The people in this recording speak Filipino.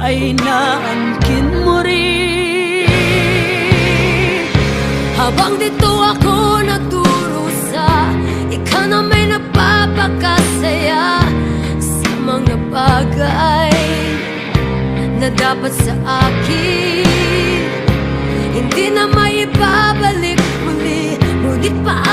ay naangkin mo rin. Habang dito ako nagdurusa, ikaw na may napapakasaya sa mga bagay na dapat sa akin hindi na maibabalik muli. Ngunit pa